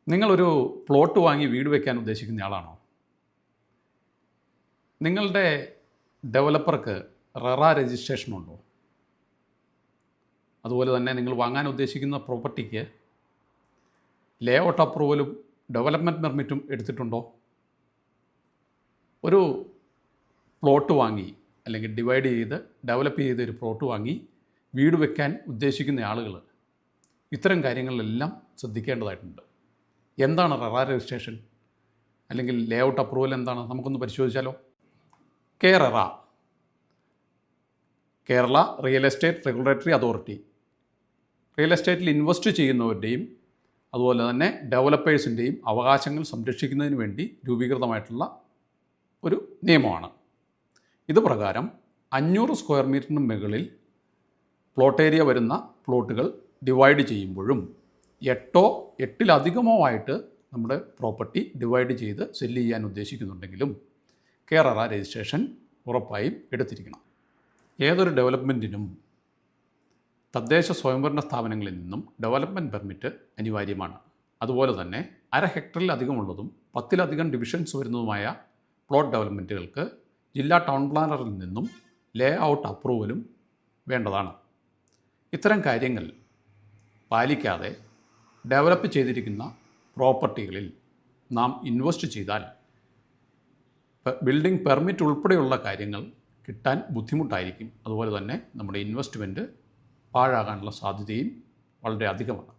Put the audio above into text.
നിങ്ങളൊരു പ്ലോട്ട് വാങ്ങി വീട് വയ്ക്കാൻ ഉദ്ദേശിക്കുന്ന ആളാണോ? നിങ്ങളുടെ ഡെവലപ്പർക്ക് റെറ രജിസ്ട്രേഷൻ ഉണ്ടോ? അതുപോലെ തന്നെ നിങ്ങൾ വാങ്ങാൻ ഉദ്ദേശിക്കുന്ന പ്രോപ്പർട്ടിക്ക് ലേ ഔട്ട് അപ്രൂവലും ഡെവലപ്മെൻറ്റ് പെർമിറ്റും എടുത്തിട്ടുണ്ടോ? ഒരു പ്ലോട്ട് വാങ്ങി അല്ലെങ്കിൽ ഡിവൈഡ് ചെയ്ത് ഡെവലപ്പ് ചെയ്ത് ഒരു പ്ലോട്ട് വാങ്ങി വീട് വയ്ക്കാൻ ഉദ്ദേശിക്കുന്ന ആളുകൾ ഇത്തരം കാര്യങ്ങളിലെല്ലാം ശ്രദ്ധിക്കേണ്ടതായിട്ടുണ്ട്. എന്താണ് റെറ രജിസ്ട്രേഷൻ അല്ലെങ്കിൽ ലേ ഔട്ട് അപ്രൂവൽ എന്താണ്? നമുക്കൊന്ന് പരിശോധിച്ചാലോ. Kerala real estate regulatory authority real എസ്റ്റേറ്റിൽ ഇൻവെസ്റ്റ് ചെയ്യുന്നവരുടെയും അതുപോലെ തന്നെ ഡെവലപ്പേഴ്സിൻ്റെയും അവകാശങ്ങൾ സംരക്ഷിക്കുന്നതിന് വേണ്ടി രൂപീകൃതമായിട്ടുള്ള ഒരു നിയമമാണ്. ഇത് പ്രകാരം 500 സ്ക്വയർ മീറ്ററിന് മുകളിൽ പ്ലോട്ട് ഏരിയ വരുന്ന പ്ലോട്ടുകൾ ഡിവൈഡ് ചെയ്യുമ്പോഴും 8-ലധികമോ ആയിട്ട് നമ്മുടെ പ്രോപ്പർട്ടി ഡിവൈഡ് ചെയ്ത് സെല്ല് ചെയ്യാൻ ഉദ്ദേശിക്കുന്നുണ്ടെങ്കിലും കേരള രജിസ്ട്രേഷൻ ഉറപ്പായും എടുത്തിരിക്കണം. ഏതൊരു ഡെവലപ്മെൻറ്റിനും തദ്ദേശ സ്വയംഭരണ സ്ഥാപനങ്ങളിൽ നിന്നും ഡെവലപ്മെൻറ്റ് പെർമിറ്റ് അനിവാര്യമാണ്. അതുപോലെ തന്നെ 1/2 ഹെക്ടറിലധികമുള്ളതും 10-ലധികം ഡിവിഷൻസ് വരുന്നതുമായ പ്ലോട്ട് ഡെവലപ്മെൻറ്റുകൾക്ക് ജില്ലാ ടൗൺ പ്ലാനറിൽ നിന്നും ലേ ഔട്ട് അപ്രൂവലും വേണ്ടതാണ്. ഇത്തരം കാര്യങ്ങൾ പാലിക്കാതെ ഡെവലപ്പ് ചെയ്തിരിക്കുന്ന പ്രോപ്പർട്ടികളിൽ നാം ഇൻവെസ്റ്റ് ചെയ്താൽ ബിൽഡിംഗ് പെർമിറ്റ് ഉൾപ്പെടെയുള്ള കാര്യങ്ങൾ കിട്ടാൻ ബുദ്ധിമുട്ടായിരിക്കും. അതുപോലെ തന്നെ നമ്മുടെ ഇൻവെസ്റ്റ്മെൻറ്റ് പാഴാകാനുള്ള സാധ്യതയും വളരെ അധികമാണ്.